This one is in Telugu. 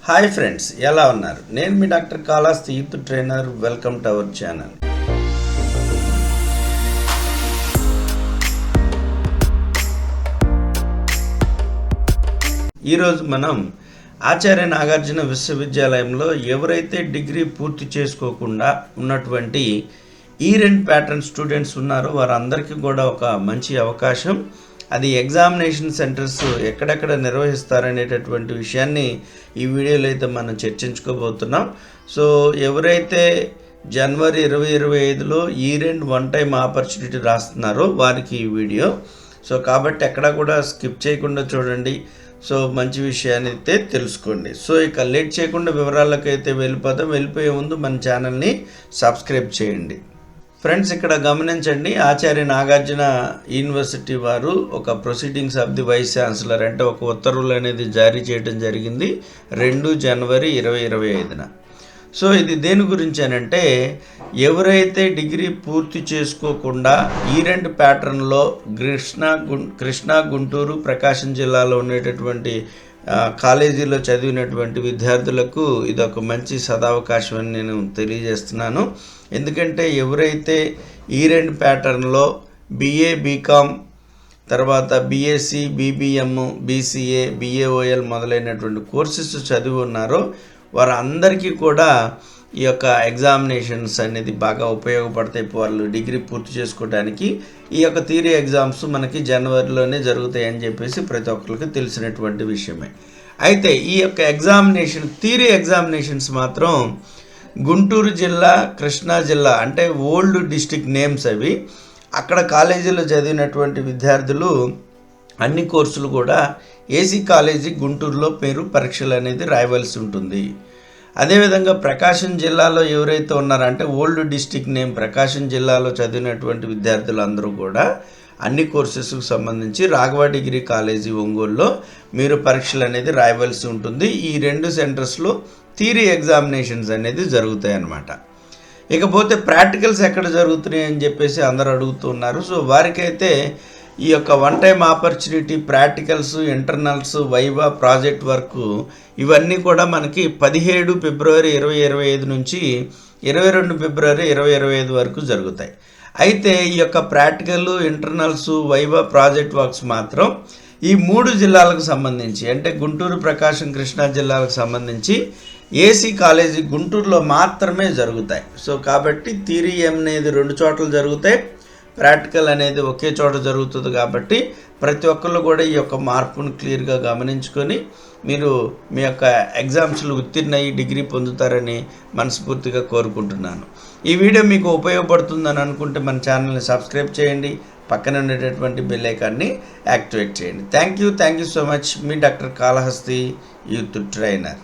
హాయ్ ఫ్రెండ్స్, ఎలా ఉన్నారు? నేను మీ doctor Kalahasti youth trainer. Welcome to our channel. ఈరోజు మనం ఆచార్య నాగార్జున విశ్వవిద్యాలయంలో ఎవరైతే డిగ్రీ పూర్తి చేసుకోకుండా ఉన్నటువంటి ఈ2 ప్యాటర్న్ స్టూడెంట్స్ ఉన్నారో వారందరికీ కూడా ఒక మంచి అవకాశం. అది ఎగ్జామినేషన్ సెంటర్స్ ఎక్కడెక్కడ నిర్వహిస్తారనేటటువంటి విషయాన్ని ఈ వీడియోలో అయితే మనం చర్చించుకోబోతున్నాం. సో ఎవరైతే జనవరి 2025లో ఈ2 వన్ టైం ఆపర్చునిటీ రాస్తున్నారో వారికి ఈ వీడియో. సో కాబట్టి ఎక్కడా కూడా స్కిప్ చేయకుండా చూడండి. సో మంచి విషయాన్ని అయితే తెలుసుకోండి. సో ఇక లేట్ చేయకుండా వివరాలకు అయితే వెళ్ళిపోయే ముందు మన ఛానల్ని సబ్స్క్రైబ్ చేయండి. ఫ్రెండ్స్, ఇక్కడ గమనించండి, ఆచార్య నాగార్జున యూనివర్సిటీ వారు ఒక proceedings of the vice chancellor అంటే ఒక ఉత్తర్వులు అనేది జారీ చేయడం జరిగింది 2 జనవరి 2025న. సో ఇది దేని గురించి అనంటే, ఎవరైతే డిగ్రీ పూర్తి చేసుకోకుండా ఈ2 ప్యాటర్న్లో కృష్ణా, గుంటూరు, ప్రకాశం జిల్లాలో ఉండేటటువంటి కాలేజీలో చదివినటువంటి విద్యార్థులకు ఇది ఒక మంచి సదావకాశం అని నేను తెలియజేస్తున్నాను. ఎందుకంటే ఎవరైతే ఈ2 ప్యాటర్న్లో BA, BCom, తర్వాత BSc, BBM, BCA, BAOL మొదలైనటువంటి కోర్సెస్ చదివి ఉన్నారో వారందరికీ కూడా ఈ యొక్క ఎగ్జామినేషన్స్ అనేది బాగా ఉపయోగపడతాయి. వాళ్ళు డిగ్రీ పూర్తి చేసుకోవడానికి ఈ యొక్క థియరీ ఎగ్జామ్స్ మనకి జనవరిలోనే జరుగుతాయని చెప్పేసి ప్రతి ఒక్కరికి తెలిసినటువంటి విషయమే. అయితే ఈ యొక్క థియరీ ఎగ్జామినేషన్స్ మాత్రం గుంటూరు జిల్లా, కృష్ణా జిల్లా అంటే ఓల్డ్ డిస్ట్రిక్ట్ నేమ్స్ అవి. అక్కడ కాలేజీలో చదివినటువంటి విద్యార్థులు అన్ని కోర్సులు కూడా ఏసీ కాలేజీ గుంటూరులో పరీక్షలు అనేది రాయవలసి ఉంటుంది. అదేవిధంగా ప్రకాశం జిల్లాలో ఎవరైతే ఉన్నారంటే ఓల్డ్ డిస్ట్రిక్ట్ నేమ్ ప్రకాశం జిల్లాలో చదివినటువంటి విద్యార్థులందరూ కూడా అన్ని కోర్సెస్కు సంబంధించి రాఘవ డిగ్రీ కాలేజీ ఒంగోలులో మీరు పరీక్షలు అనేది రాయవలసి ఉంటుంది. ఈ 2 సెంటర్స్లో థియరీ ఎగ్జామినేషన్స్ అనేది జరుగుతాయి అన్నమాట. ఇకపోతే ప్రాక్టికల్స్ ఎక్కడ జరుగుతున్నాయి అని చెప్పేసి అందరూ అడుగుతున్నారు. సో వారికైతే ఈ యొక్క one time opportunity practicals, internals, viva, project work ఇవన్నీ కూడా మనకి 17 ఫిబ్రవరి 2025 నుంచి 22 ఫిబ్రవరి 2025 వరకు జరుగుతాయి. అయితే ఈ యొక్క practical, internals, viva, project works మాత్రం ఈ 3 జిల్లాలకు సంబంధించి అంటే గుంటూరు, ప్రకాశం, కృష్ణా జిల్లాలకు సంబంధించి ఏసీ కాలేజీ గుంటూరులో మాత్రమే జరుగుతాయి. సో కాబట్టి థియరీ అనేది 2 చోట్ల జరుగుతాయి, ప్రాక్టికల్ అనేది ఒకే చోట జరుగుతుంది. కాబట్టి ప్రతి ఒక్కళ్ళు కూడా ఈ యొక్క మార్పును క్లియర్గా గమనించుకొని మీరు మీ యొక్క ఎగ్జామ్స్లో ఉత్తీర్ణయ్యి డిగ్రీ పొందుతారని మనస్ఫూర్తిగా కోరుకుంటున్నాను. ఈ వీడియో మీకు ఉపయోగపడుతుందని అనుకుంటే మన ఛానల్ని సబ్స్క్రైబ్ చేయండి, పక్కన ఉండేటటువంటి బెల్ ఐకాన్ని యాక్టివేట్ చేయండి. Thank you so much. Me doctor Kalahasti youth trainer.